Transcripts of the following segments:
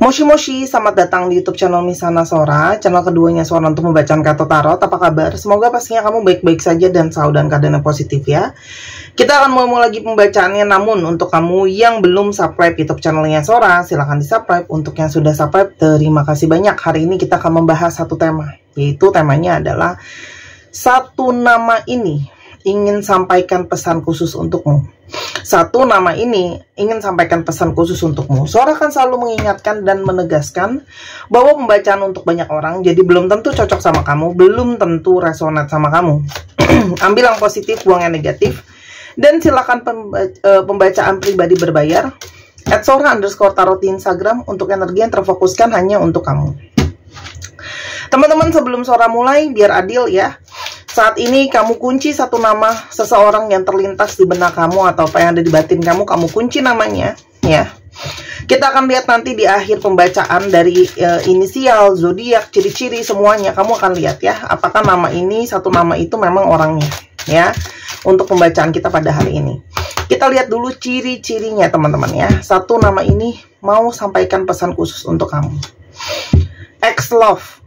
Moshi Moshi, selamat datang di YouTube channel Misana Sora, channel keduanya Sora untuk membacakan kartu tarot. Apa kabar? Semoga pastinya kamu baik-baik saja dan selalu dalam keadaan yang positif ya. Kita akan mulai lagi pembacaannya, namun untuk kamu yang belum subscribe YouTube channelnya Sora, silahkan di subscribe. Untuk yang sudah subscribe, terima kasih banyak. Hari ini kita akan membahas satu tema, yaitu temanya adalah satu nama ini ingin sampaikan pesan khusus untukmu. Satu nama ini ingin sampaikan pesan khusus untukmu. Sora akan selalu mengingatkan dan menegaskan bahwa pembacaan untuk banyak orang, jadi belum tentu cocok sama kamu, belum tentu resonate sama kamu. Ambil yang positif, buang yang negatif. Dan silakan pembacaan pribadi berbayar @sora_tarot di Instagram untuk energi yang terfokuskan hanya untuk kamu. Teman-teman, sebelum Sora mulai, biar adil ya. Saat ini kamu kunci satu nama seseorang yang terlintas di benak kamu atau apa yang ada di batin kamu kunci namanya ya. Kita akan lihat nanti di akhir pembacaan dari inisial, zodiak, ciri-ciri semuanya. Kamu akan lihat ya, apakah nama ini, satu nama itu memang orangnya ya. Untuk pembacaan kita pada hari ini, kita lihat dulu ciri-cirinya teman-teman ya. Satu nama ini mau sampaikan pesan khusus untuk kamu. Ex-love,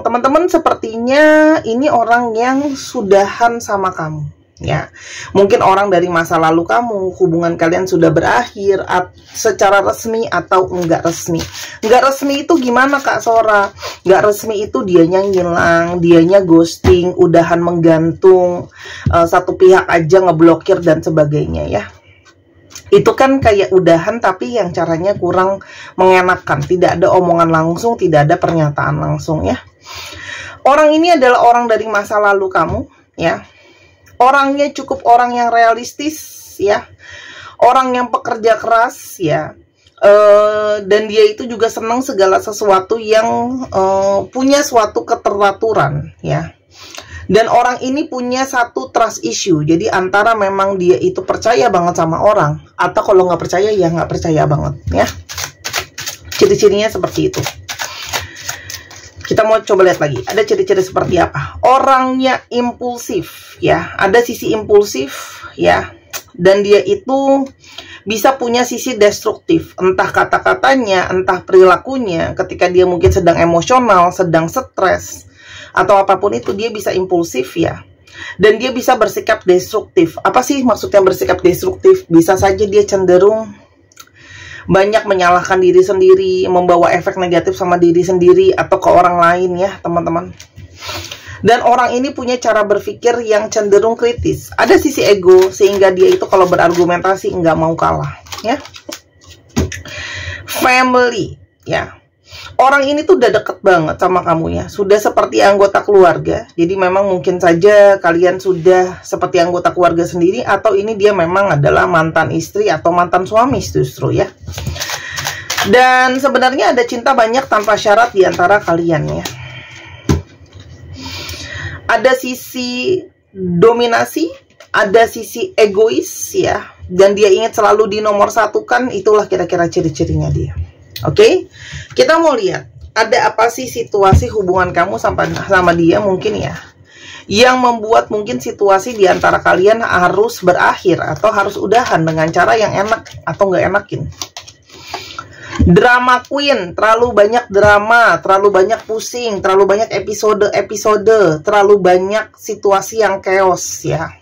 teman-teman, sepertinya ini orang yang sudahan sama kamu ya. Mungkin orang dari masa lalu kamu, hubungan kalian sudah berakhir secara resmi atau enggak resmi. Enggak resmi itu gimana Kak Sora? Enggak resmi itu dianya ngilang, dianya ghosting, udahan menggantung, satu pihak aja ngeblokir dan sebagainya ya. Itu kan kayak udahan tapi yang caranya kurang mengenakan, tidak ada omongan langsung, tidak ada pernyataan langsung ya. Orang ini adalah orang dari masa lalu kamu ya. Orangnya cukup orang yang realistis ya, orang yang pekerja keras ya, dan dia itu juga senang segala sesuatu yang punya suatu keteraturan ya. Dan orang ini punya satu trust issue. Jadi antara memang dia itu percaya banget sama orang, atau kalau nggak percaya ya nggak percaya banget ya. Ciri-cirinya seperti itu. Kita mau coba lihat lagi. Ada ciri-ciri seperti apa? Orangnya impulsif ya. Ada sisi impulsif ya. Dan dia itu bisa punya sisi destruktif. Entah kata-katanya, entah perilakunya. Ketika dia mungkin sedang emosional, sedang stres, atau apapun itu, dia bisa impulsif ya. Dan dia bisa bersikap destruktif. Apa sih maksudnya bersikap destruktif? Bisa saja dia cenderung banyak menyalahkan diri sendiri, membawa efek negatif sama diri sendiri atau ke orang lain ya teman-teman. Dan orang ini punya cara berpikir yang cenderung kritis. Ada sisi ego sehingga dia itu kalau berargumentasi nggak mau kalah ya. Family ya. Orang ini tuh udah deket banget sama kamu ya. Sudah seperti anggota keluarga. Jadi memang mungkin saja kalian sudah seperti anggota keluarga sendiri, atau ini dia memang adalah mantan istri atau mantan suami justru ya. Dan sebenarnya ada cinta banyak tanpa syarat di antara kalian ya. Ada sisi dominasi, ada sisi egois ya. Dan dia ingin selalu dinomorsatukan. Itulah kira-kira ciri-cirinya dia. Oke, kita mau lihat ada apa sih situasi hubungan kamu sama dia mungkin ya, yang membuat mungkin situasi di antara kalian harus berakhir atau harus udahan dengan cara yang enak atau nggak enakin. Drama queen, terlalu banyak drama, terlalu banyak pusing, terlalu banyak episode, terlalu banyak situasi yang chaos ya.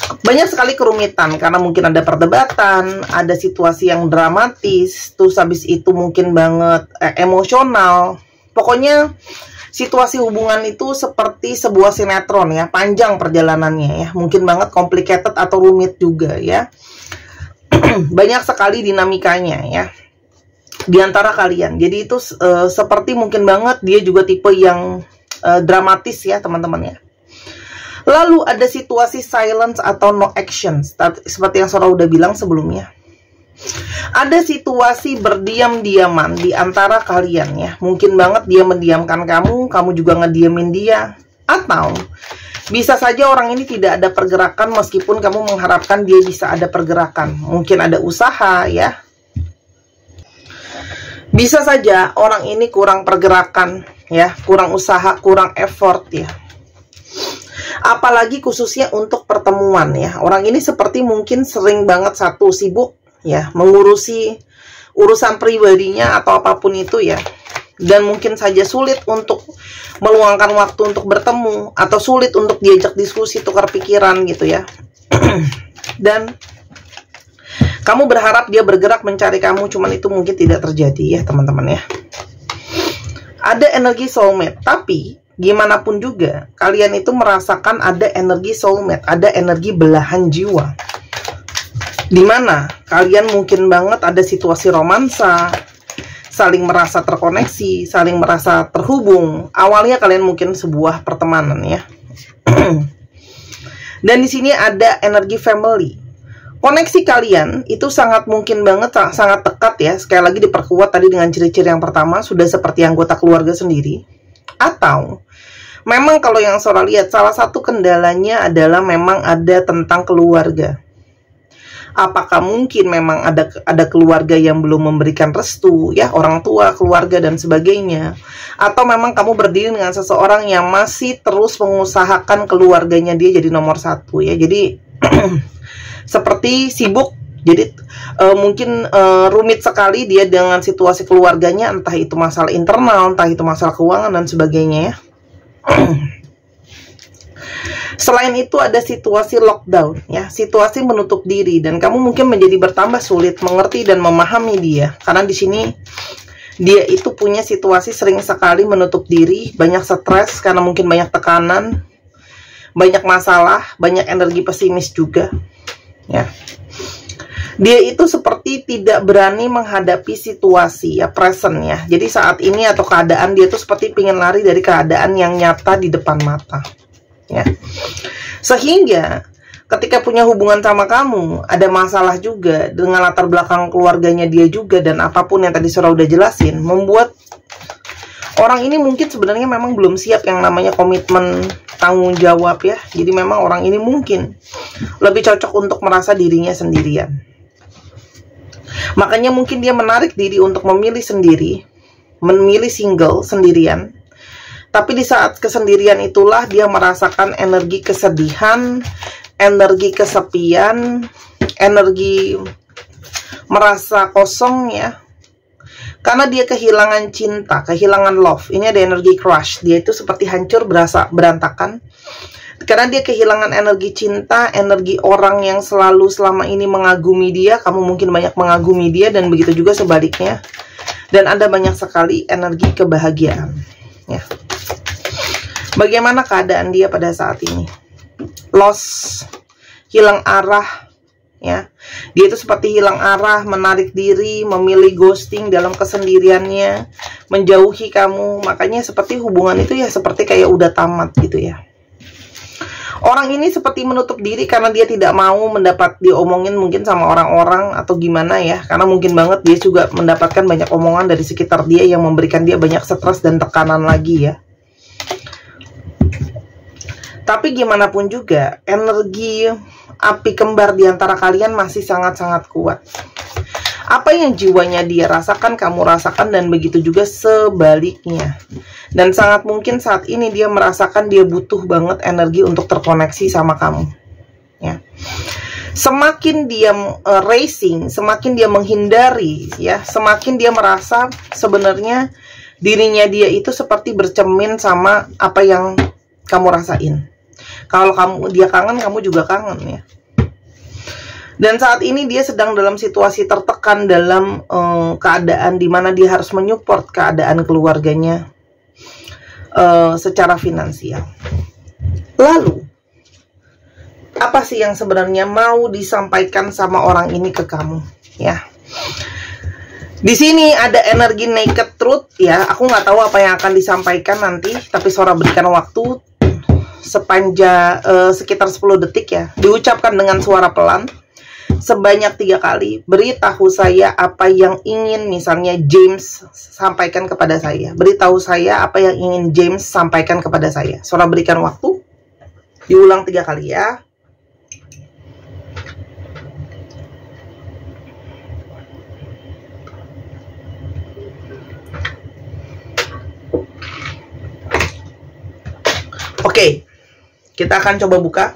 Banyak sekali kerumitan karena mungkin ada perdebatan, ada situasi yang dramatis, terus habis itu mungkin banget emosional. Pokoknya situasi hubungan itu seperti sebuah sinetron ya, panjang perjalanannya ya. Mungkin banget complicated atau rumit juga ya. Banyak sekali dinamikanya ya di antara kalian. Jadi itu seperti mungkin banget dia juga tipe yang dramatis ya teman-teman ya. Lalu ada situasi silence atau no actions, seperti yang Sora udah bilang sebelumnya. Ada situasi berdiam-diaman di antara kalian ya. Mungkin banget dia mendiamkan kamu, kamu juga ngediamin dia. Atau bisa saja orang ini tidak ada pergerakan meskipun kamu mengharapkan dia bisa ada pergerakan. Mungkin ada usaha ya. Bisa saja orang ini kurang pergerakan ya, kurang usaha, kurang effort ya. Apalagi khususnya untuk pertemuan ya. Orang ini seperti mungkin sering banget sibuk ya, mengurusi urusan pribadinya atau apapun itu ya. Dan mungkin saja sulit untuk meluangkan waktu untuk bertemu, atau sulit untuk diajak diskusi, tukar pikiran gitu ya. Dan kamu berharap dia bergerak mencari kamu, cuman itu mungkin tidak terjadi ya teman-teman ya. Ada energi soulmate, tapi gimana pun juga kalian itu merasakan ada energi soulmate, ada energi belahan jiwa, dimana kalian mungkin banget ada situasi romansa, saling merasa terkoneksi, saling merasa terhubung. Awalnya kalian mungkin sebuah pertemanan ya. Dan di sini ada energi family. Koneksi kalian itu sangat mungkin banget, sangat dekat ya. Sekali lagi diperkuat tadi dengan ciri-ciri yang pertama, sudah seperti anggota keluarga sendiri. Atau memang kalau yang Sora lihat, salah satu kendalanya adalah memang ada tentang keluarga. Apakah mungkin memang ada keluarga yang belum memberikan restu ya, orang tua, keluarga dan sebagainya, atau memang kamu berdiri dengan seseorang yang masih terus mengusahakan keluarganya dia jadi nomor satu ya. Jadi seperti sibuk, jadi mungkin rumit sekali dia dengan situasi keluarganya, entah itu masalah internal, entah itu masalah keuangan dan sebagainya ya. Selain itu ada situasi lockdown ya, situasi menutup diri, dan kamu mungkin menjadi bertambah sulit mengerti dan memahami dia, karena di sini dia itu punya situasi sering sekali menutup diri, banyak stres karena mungkin banyak tekanan, banyak masalah, banyak energi pesimis juga ya. Dia itu seperti tidak berani menghadapi situasi ya, present ya. Jadi saat ini atau keadaan dia itu seperti pengen lari dari keadaan yang nyata di depan mata ya. Sehingga ketika punya hubungan sama kamu, ada masalah juga dengan latar belakang keluarganya dia juga, dan apapun yang tadi Sora udah jelasin, membuat orang ini mungkin sebenarnya memang belum siap yang namanya komitmen, tanggung jawab ya. Jadi memang orang ini mungkin lebih cocok untuk merasa dirinya sendirian. Makanya mungkin dia menarik diri untuk memilih sendiri, memilih single sendirian. Tapi di saat kesendirian itulah dia merasakan energi kesedihan, energi kesepian, energi merasa kosong ya. Karena dia kehilangan cinta, kehilangan love. Ini ada energi crush. Dia itu seperti hancur, berasa berantakan. Karena dia kehilangan energi cinta, energi orang yang selalu selama ini mengagumi dia. Kamu mungkin banyak mengagumi dia, dan begitu juga sebaliknya. Dan ada banyak sekali energi kebahagiaan ya. Bagaimana keadaan dia pada saat ini? Lost, hilang arah ya. Dia itu seperti hilang arah, menarik diri, memilih ghosting dalam kesendiriannya, menjauhi kamu. Makanya seperti hubungan itu ya seperti kayak udah tamat gitu ya. Orang ini seperti menutup diri karena dia tidak mau diomongin mungkin sama orang-orang atau gimana ya. Karena mungkin banget dia juga mendapatkan banyak omongan dari sekitar dia yang memberikan dia banyak stres dan tekanan lagi ya. Tapi gimana pun juga, energi api kembar di antara kalian masih sangat-sangat kuat. Apa yang jiwanya dia rasakan, kamu rasakan, dan begitu juga sebaliknya. Dan sangat mungkin saat ini dia merasakan dia butuh banget energi untuk terkoneksi sama kamu. Ya. Semakin dia racing, semakin dia menghindari, ya, semakin dia merasa sebenarnya dirinya dia itu seperti bercermin sama apa yang kamu rasain. Kalau dia kangen, kamu juga kangen ya. Dan saat ini dia sedang dalam situasi tertekan dalam keadaan dimana dia harus menyupport keadaan keluarganya secara finansial. Lalu, apa sih yang sebenarnya mau disampaikan sama orang ini ke kamu? Ya, di sini ada energi naked truth ya. Aku nggak tahu apa yang akan disampaikan nanti, tapi Sora berikan waktu sepanjang sekitar 10 detik ya. Diucapkan dengan suara pelan sebanyak 3 kali. Beritahu saya apa yang ingin misalnya James sampaikan kepada saya. Beritahu saya apa yang ingin James sampaikan kepada saya. Sora berikan waktu. Diulang 3 kali ya. Oke, kita akan coba buka.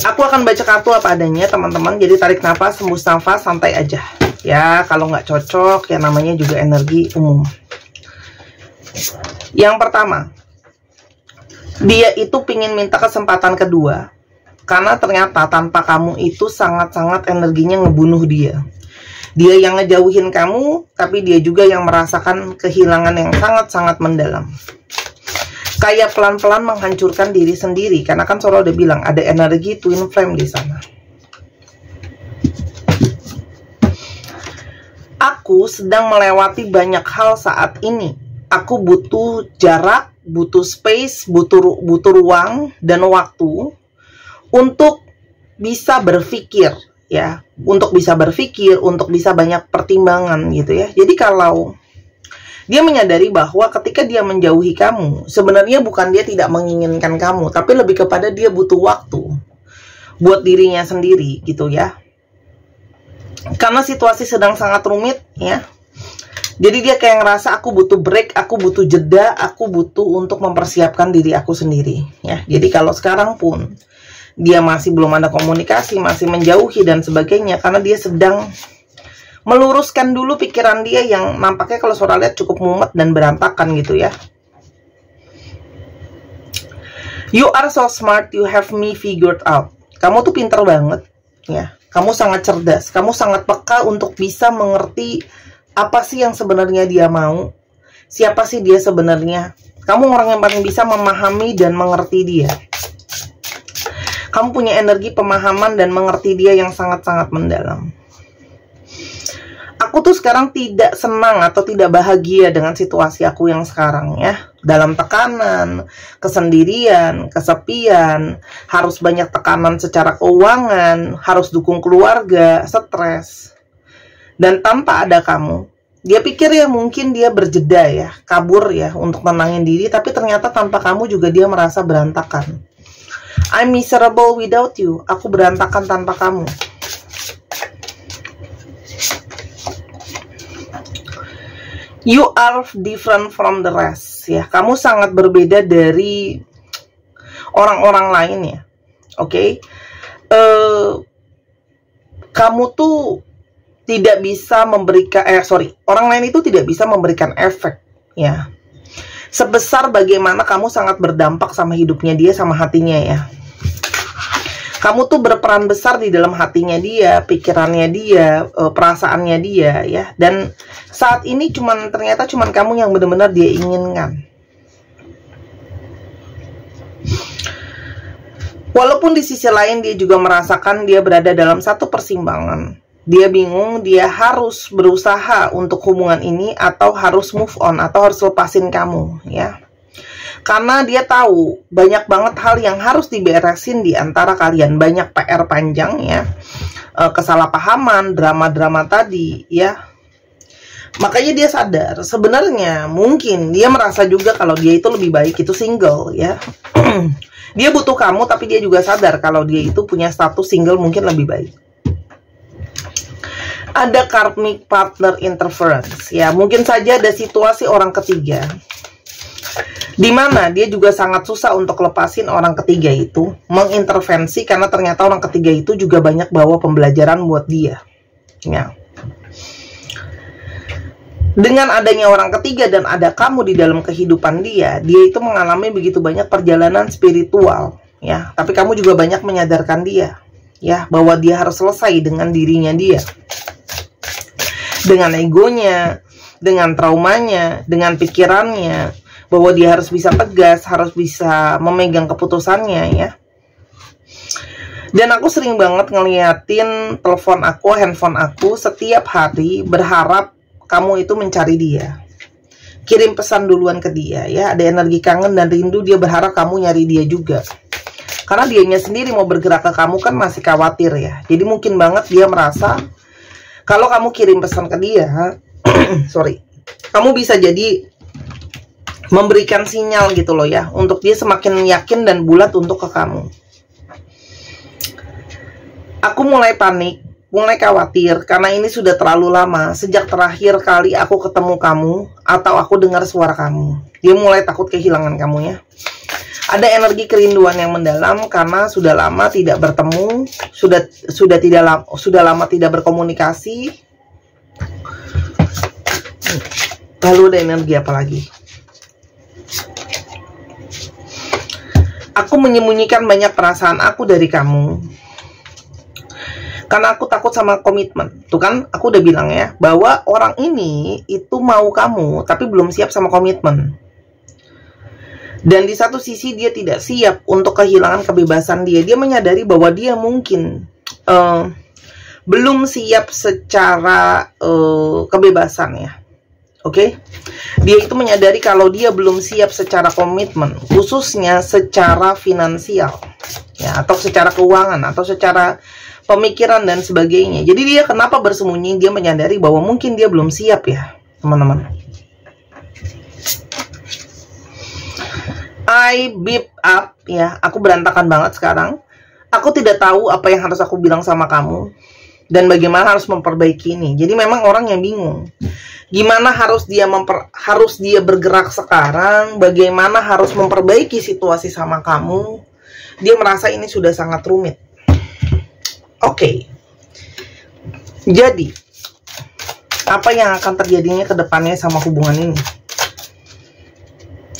Aku akan baca kartu apa adanya teman-teman. Jadi tarik nafas, hembus nafas, santai aja Ya, kalau nggak cocok, ya namanya juga energi umum. Yang pertama, dia itu pingin minta kesempatan kedua, karena ternyata tanpa kamu itu sangat-sangat energinya ngebunuh dia. Dia yang ngejauhin kamu, tapi dia juga yang merasakan kehilangan yang sangat-sangat mendalam. Kayak pelan-pelan menghancurkan diri sendiri, karena kan Sora udah bilang ada energi twin flame di sana. Aku sedang melewati banyak hal saat ini. Aku butuh jarak, butuh space, butuh ruang dan waktu untuk bisa berpikir, ya, untuk bisa berpikir, untuk bisa banyak pertimbangan gitu ya. Jadi kalau dia menyadari bahwa ketika dia menjauhi kamu, sebenarnya bukan dia tidak menginginkan kamu, tapi lebih kepada dia butuh waktu buat dirinya sendiri gitu ya. Karena situasi sedang sangat rumit ya. Jadi dia kayak ngerasa aku butuh break, aku butuh jeda, aku butuh untuk mempersiapkan diri aku sendiri ya. Jadi kalau sekarang pun dia masih belum ada komunikasi, masih menjauhi dan sebagainya, karena dia sedang meluruskan dulu pikiran dia yang nampaknya kalau Sora lihat cukup mumet dan berantakan gitu ya. You are so smart, you have me figured out. Kamu tuh pinter banget ya. Kamu sangat cerdas, kamu sangat peka untuk bisa mengerti apa sih yang sebenarnya dia mau, siapa sih dia sebenarnya. Kamu orang yang paling bisa memahami dan mengerti dia. Kamu punya energi pemahaman dan mengerti dia yang sangat-sangat mendalam. Aku tuh sekarang tidak senang atau tidak bahagia dengan situasi aku yang sekarang ya. Dalam tekanan, kesendirian, kesepian, harus banyak tekanan secara keuangan, harus dukung keluarga, stres. Dan tanpa ada kamu, dia pikir ya mungkin dia berjeda ya, kabur ya untuk tenangin diri, tapi ternyata tanpa kamu juga dia merasa berantakan. I'm miserable without you. Aku berantakan tanpa kamu. You are different from the rest ya. Kamu sangat berbeda dari orang-orang lain ya. Oke. Kamu tuh tidak bisa memberikan orang lain itu tidak bisa memberikan efek ya. Sebesar bagaimana kamu sangat berdampak sama hidupnya dia, sama hatinya ya. Kamu tuh berperan besar di dalam hatinya dia, pikirannya dia, perasaannya dia ya. Dan saat ini ternyata cuman kamu yang benar-benar dia inginkan. Walaupun di sisi lain dia juga merasakan dia berada dalam satu persimpangan. Dia bingung, dia harus berusaha untuk hubungan ini atau harus move on, atau harus lepasin kamu ya. Karena dia tahu banyak banget hal yang harus diberesin di antara kalian. Banyak PR panjang ya, kesalahpahaman, drama-drama tadi ya. Makanya dia sadar, sebenarnya mungkin dia merasa juga kalau dia itu lebih baik itu single ya. Dia butuh kamu, tapi dia juga sadar kalau dia itu punya status single mungkin lebih baik. Ada karmic partner interference ya, mungkin saja ada situasi orang ketiga di mana dia juga sangat susah untuk lepasin orang ketiga itu, mengintervensi, karena ternyata orang ketiga itu juga banyak bawa pembelajaran buat dia ya. Dengan adanya orang ketiga dan ada kamu di dalam kehidupan dia itu mengalami begitu banyak perjalanan spiritual ya, tapi kamu juga banyak menyadarkan dia ya, bahwa dia harus selesai dengan dirinya dia, dengan egonya, dengan traumanya, dengan pikirannya, bahwa dia harus bisa tegas, harus bisa memegang keputusannya ya. Dan aku sering banget ngeliatin telepon aku, handphone aku setiap hari, berharap kamu itu mencari dia, kirim pesan duluan ke dia ya. Ada energi kangen dan rindu, dia berharap kamu nyari dia juga, karena dianya sendiri mau bergerak ke kamu kan masih khawatir ya. Jadi mungkin banget dia merasa kalau kamu kirim pesan ke dia, kamu bisa jadi memberikan sinyal gitu loh ya, untuk dia semakin yakin dan bulat untuk ke kamu. Aku mulai panik, mulai khawatir, karena ini sudah terlalu lama, sejak terakhir kali aku ketemu kamu, atau aku dengar suara kamu. Dia mulai takut kehilangan kamu ya. Ada energi kerinduan yang mendalam, karena sudah lama tidak bertemu, sudah lama tidak berkomunikasi Lalu ada energi apa lagi? Aku menyembunyikan banyak perasaan aku dari kamu karena aku takut sama komitmen. Tuh kan, aku udah bilang ya, bahwa orang ini itu mau kamu, tapi belum siap sama komitmen. Dan di satu sisi dia tidak siap untuk kehilangan kebebasan dia. Dia menyadari bahwa dia mungkin belum siap secara kebebasan ya. Oke? Dia itu menyadari kalau dia belum siap secara komitmen, khususnya secara finansial. Ya, atau secara keuangan, atau secara pemikiran dan sebagainya. Jadi dia kenapa bersembunyi? Dia menyadari bahwa mungkin dia belum siap ya, teman-teman. I beat up ya, aku berantakan banget sekarang. Aku tidak tahu apa yang harus aku bilang sama kamu dan bagaimana harus memperbaiki ini. Jadi memang orang yang bingung. Gimana harus dia bergerak sekarang? Bagaimana harus memperbaiki situasi sama kamu? Dia merasa ini sudah sangat rumit. Oke. Jadi, apa yang akan terjadinya ke depannya sama hubungan ini?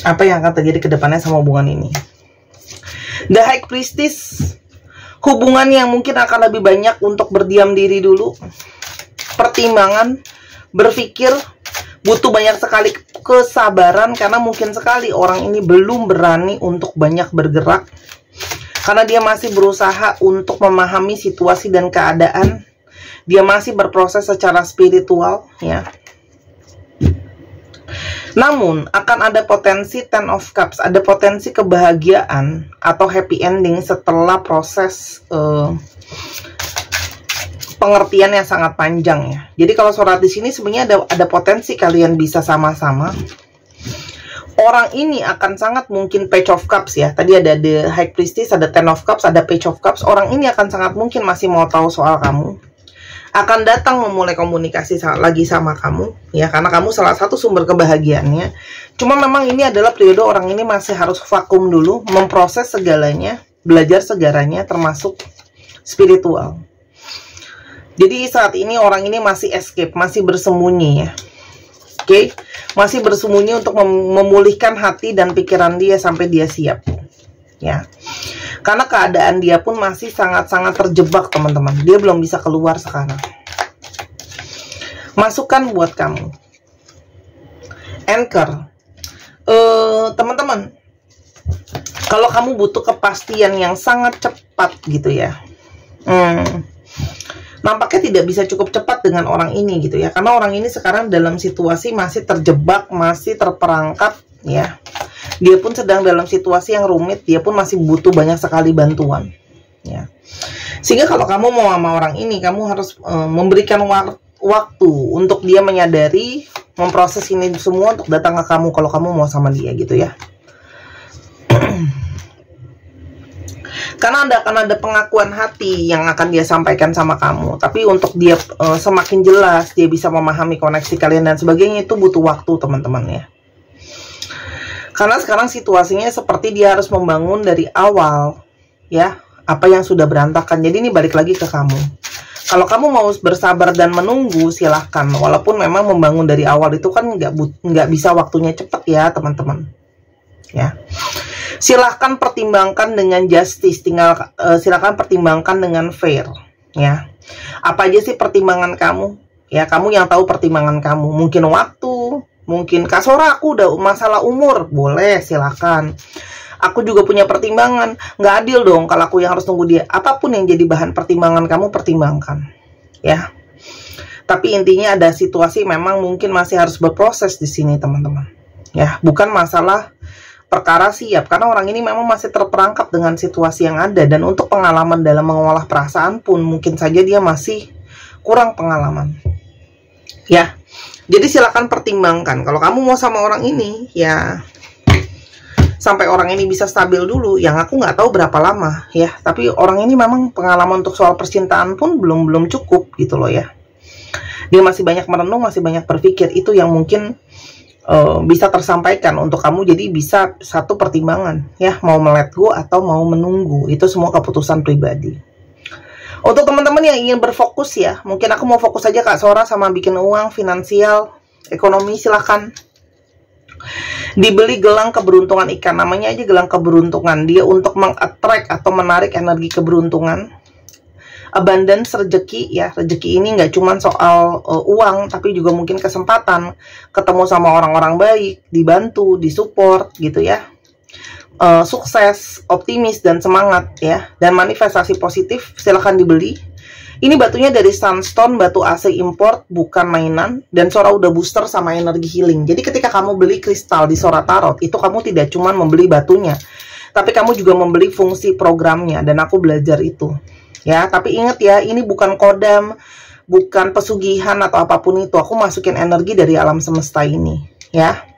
Apa yang akan terjadi ke depannya sama hubungan ini? The High Priestess, hubungan yang mungkin akan lebih banyak untuk berdiam diri dulu, pertimbangan, berpikir, butuh banyak sekali kesabaran karena mungkin sekali orang ini belum berani untuk banyak bergerak karena dia masih berusaha untuk memahami situasi dan keadaan. Dia masih berproses secara spiritual ya. Namun akan ada potensi Ten of Cups, ada potensi kebahagiaan atau happy ending setelah proses pengertian yang sangat panjang ya. Jadi kalau surat di sini sebenarnya ada potensi kalian bisa sama-sama. Orang ini akan sangat mungkin Page of Cups ya. Tadi ada The High Priestess, ada Ten of Cups, ada Page of Cups. Orang ini akan sangat mungkin masih mau tahu soal kamu. Akan datang memulai komunikasi lagi sama kamu ya, karena kamu salah satu sumber kebahagiaannya. Cuma memang ini adalah periode orang ini masih harus vakum dulu, memproses segalanya, belajar segalanya termasuk spiritual. Jadi saat ini orang ini masih escape, masih bersembunyi ya. Oke, masih bersembunyi untuk memulihkan hati dan pikiran dia sampai dia siap ya. Karena keadaan dia pun masih sangat-sangat terjebak teman-teman. Dia belum bisa keluar sekarang. Masukan buat kamu. Anchor. Teman-teman, kalau kamu butuh kepastian yang sangat cepat gitu ya. Nampaknya tidak bisa cukup cepat dengan orang ini gitu ya. Karena orang ini sekarang dalam situasi masih terjebak, masih terperangkap ya. Dia pun sedang dalam situasi yang rumit, dia pun masih butuh banyak sekali bantuan ya. Sehingga kalau kamu mau sama orang ini, kamu harus memberikan waktu untuk dia menyadari, memproses ini semua untuk datang ke kamu kalau kamu mau sama dia gitu ya. Karena akan ada pengakuan hati yang akan dia sampaikan sama kamu. Tapi untuk dia semakin jelas, dia bisa memahami koneksi kalian dan sebagainya, itu butuh waktu teman-teman ya. Karena sekarang situasinya seperti dia harus membangun dari awal ya, apa yang sudah berantakan. Jadi ini balik lagi ke kamu. Kalau kamu mau bersabar dan menunggu, silahkan. Walaupun memang membangun dari awal itu kan nggak bisa waktunya cepat ya teman-teman ya. Silahkan pertimbangkan dengan justice, silahkan pertimbangkan dengan fair ya. Apa aja sih pertimbangan kamu ya, kamu yang tahu pertimbangan kamu. Mungkin waktu, mungkin Kak Sora aku udah masalah umur, boleh silakan. Aku juga punya pertimbangan, nggak adil dong kalau aku yang harus tunggu dia. Apapun yang jadi bahan pertimbangan kamu, pertimbangkan ya. Tapi intinya ada situasi memang mungkin masih harus berproses di sini teman-teman ya. Bukan masalah perkara siap, karena orang ini memang masih terperangkap dengan situasi yang ada. Dan untuk pengalaman dalam mengolah perasaan pun mungkin saja dia masih kurang pengalaman ya. Jadi silakan pertimbangkan. Kalau kamu mau sama orang ini ya, sampai orang ini bisa stabil dulu. Yang aku nggak tahu berapa lama ya. Tapi orang ini memang pengalaman untuk soal percintaan pun belum cukup gitu loh ya. Dia masih banyak merenung, masih banyak berpikir. Itu yang mungkin bisa tersampaikan untuk kamu. Jadi bisa satu pertimbangan ya, mau let go atau mau menunggu. Itu semua keputusan pribadi. Untuk teman-teman yang ingin berfokus ya, mungkin aku mau fokus aja Kak Sora sama bikin uang finansial ekonomi, silahkan. Dibeli gelang keberuntungan ikan, namanya aja gelang keberuntungan. Dia untuk meng-attract atau menarik energi keberuntungan. Abundance, rezeki ya. Rezeki ini nggak cuma soal uang, tapi juga mungkin kesempatan ketemu sama orang-orang baik, dibantu, disupport gitu ya. Sukses, optimis dan semangat ya. Dan manifestasi positif, silahkan dibeli. Ini batunya dari Sunstone, batu asli import, bukan mainan. Dan Sora udah booster sama energi healing. Jadi ketika kamu beli kristal di Sora Tarot, itu kamu tidak cuma membeli batunya, tapi kamu juga membeli fungsi programnya. Dan aku belajar itu. Ya, tapi ingat ya, ini bukan kodam, bukan pesugihan atau apapun itu. Aku masukin energi dari alam semesta ini. Ya.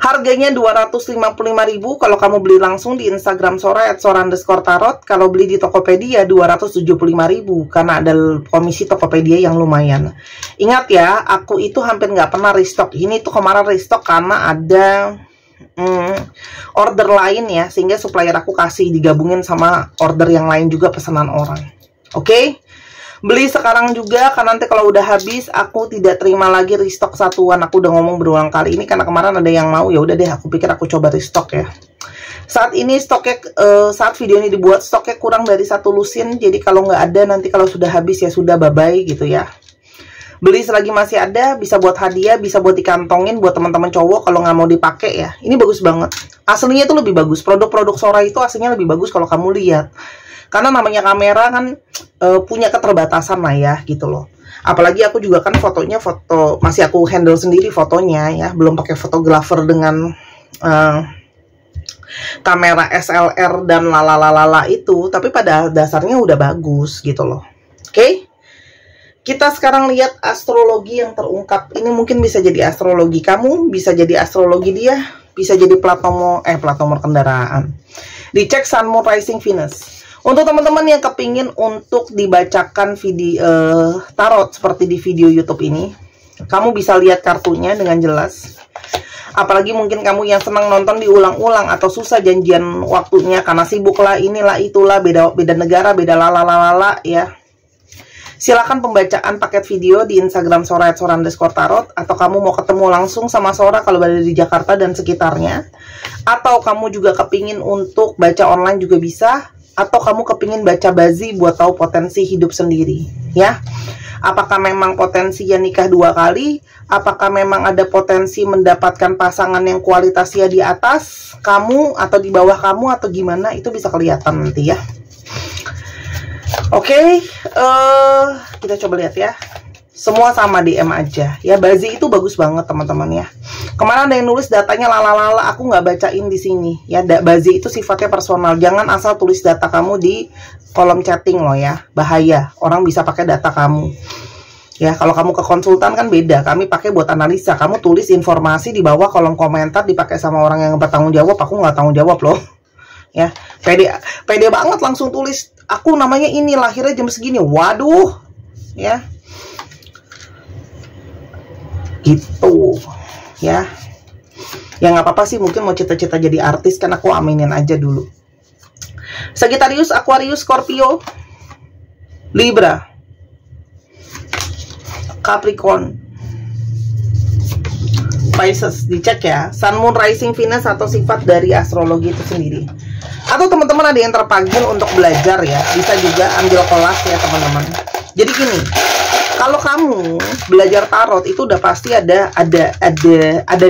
Harganya 255.000 kalau kamu beli langsung di Instagram Sora @sora_tarot. Kalau beli di Tokopedia 275.000 karena ada komisi Tokopedia yang lumayan. Ingat ya, aku itu hampir nggak pernah restock. Ini tuh kemarin restock karena ada order lain ya, sehingga supplier aku kasih digabungin sama order yang lain juga pesanan orang. Oke? Beli sekarang juga, karena nanti kalau udah habis aku tidak terima lagi restock satuan. Aku udah ngomong berulang kali ini karena kemarin ada yang mau, ya udah deh aku pikir aku coba restock ya. Saat ini stoknya, saat video ini dibuat stoknya kurang dari 1 lusin. Jadi kalau nggak ada, nanti kalau sudah habis ya sudah bye-bye gitu ya. Beli selagi masih ada, bisa buat hadiah, bisa buat dikantongin buat teman-teman cowok kalau nggak mau dipakai ya. Ini bagus banget. Aslinya itu lebih bagus. Produk-produk Sora itu aslinya lebih bagus kalau kamu lihat. Karena namanya kamera kan punya keterbatasan lah ya gitu loh. Apalagi aku juga kan fotonya masih aku handle sendiri fotonya ya, belum pakai fotografer dengan kamera SLR dan lalalala itu, tapi pada dasarnya udah bagus gitu loh. Oke? Kita sekarang lihat astrologi yang terungkap. Ini mungkin bisa jadi astrologi kamu, bisa jadi astrologi dia, bisa jadi plat nomor kendaraan. Dicek Sun, Moon, Rising, Venus. Untuk teman-teman yang kepingin untuk dibacakan video tarot seperti di video YouTube ini, kamu bisa lihat kartunya dengan jelas. Apalagi mungkin kamu yang senang nonton diulang-ulang atau susah janjian waktunya karena sibuk lah, inilah itulah, beda negara, beda lalalala ya. Silakan pembacaan paket video di Instagram Sora @sora_tarot, atau kamu mau ketemu langsung sama Sora kalau berada di Jakarta dan sekitarnya, atau kamu juga kepingin untuk baca online juga bisa. Atau kamu kepingin baca bazi buat tahu potensi hidup sendiri ya. Apakah memang potensi ya nikah 2 kali, apakah memang ada potensi mendapatkan pasangan yang kualitasnya di atas kamu atau di bawah kamu atau gimana, itu bisa kelihatan nanti ya. Oke, kita coba lihat ya. Semua sama DM aja ya. Bazi itu bagus banget teman-teman ya. Kemarin ada yang nulis datanya lalalala, aku nggak bacain di sini ya. Bazi itu sifatnya personal. Jangan asal tulis data kamu di kolom chatting loh ya. Bahaya, orang bisa pakai data kamu. Ya, kalau kamu ke konsultan kan beda. Kami pakai buat analisa. Kamu tulis informasi di bawah kolom komentar dipakai sama orang yang bertanggung jawab. Aku nggak tanggung jawab loh. Ya, pede banget langsung tulis. Aku namanya ini, lahirnya jam segini. Waduh, ya. Gitu ya. Ya nggak apa-apa sih, mungkin mau cita-cita jadi artis kan, aku aminin aja dulu. Sagittarius, Aquarius, Scorpio, Libra, Capricorn, Pisces. Dicek ya Sun, Moon, Rising, Venus atau sifat dari astrologi itu sendiri. Atau teman-teman ada yang terpanggil untuk belajar ya, bisa juga ambil kelas ya teman-teman. Jadi gini, kalau kamu belajar tarot itu udah pasti ada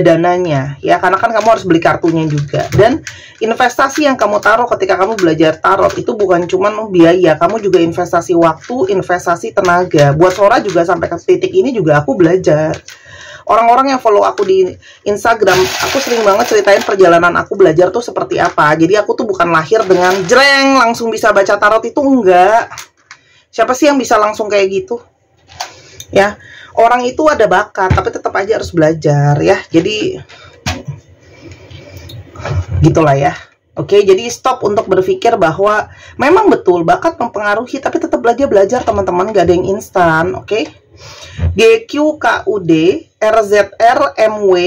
dananya ya, karena kan kamu harus beli kartunya juga. Dan investasi yang kamu taruh ketika kamu belajar tarot itu bukan cuma biaya, kamu juga investasi waktu, investasi tenaga. Buat Sora juga sampai ke titik ini juga aku belajar. Orang-orang yang follow aku di Instagram, aku sering banget ceritain perjalanan aku belajar tuh seperti apa. Jadi aku tuh bukan lahir dengan jreng langsung bisa baca tarot, itu enggak. Siapa sih yang bisa langsung kayak gitu? Ya, orang itu ada bakat, tapi tetap aja harus belajar ya. Jadi gitulah ya. Oke, jadi stop untuk berpikir bahwa memang betul bakat mempengaruhi, tapi tetap belajar teman-teman, gak ada yang instan. Oke, GQKUD RZRMWEENPTY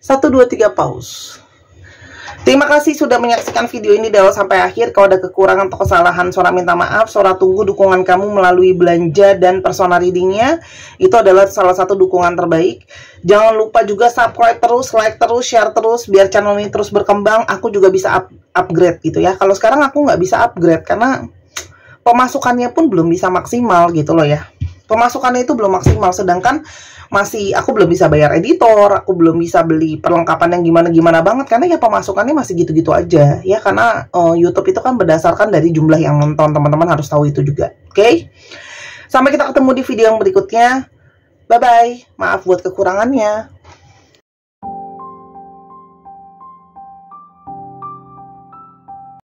1, 2, 3 pause. Terima kasih sudah menyaksikan video ini dari awal sampai akhir. Kalau ada kekurangan atau kesalahan, Sora minta maaf. Sora tunggu dukungan kamu melalui belanja dan personal readingnya. Itu adalah salah satu dukungan terbaik. Jangan lupa juga subscribe terus, like terus, share terus, biar channel ini terus berkembang. Aku juga bisa upgrade gitu ya. Kalau sekarang aku nggak bisa upgrade karena pemasukannya pun belum bisa maksimal gitu loh ya. Pemasukannya itu belum maksimal, sedangkan aku belum bisa bayar editor, aku belum bisa beli perlengkapan yang gimana-gimana banget, karena ya pemasukannya masih gitu-gitu aja ya, karena YouTube itu kan berdasarkan dari jumlah yang nonton, teman-teman harus tahu itu juga. Oke? Sampai kita ketemu di video yang berikutnya. Bye-bye. Maaf buat kekurangannya.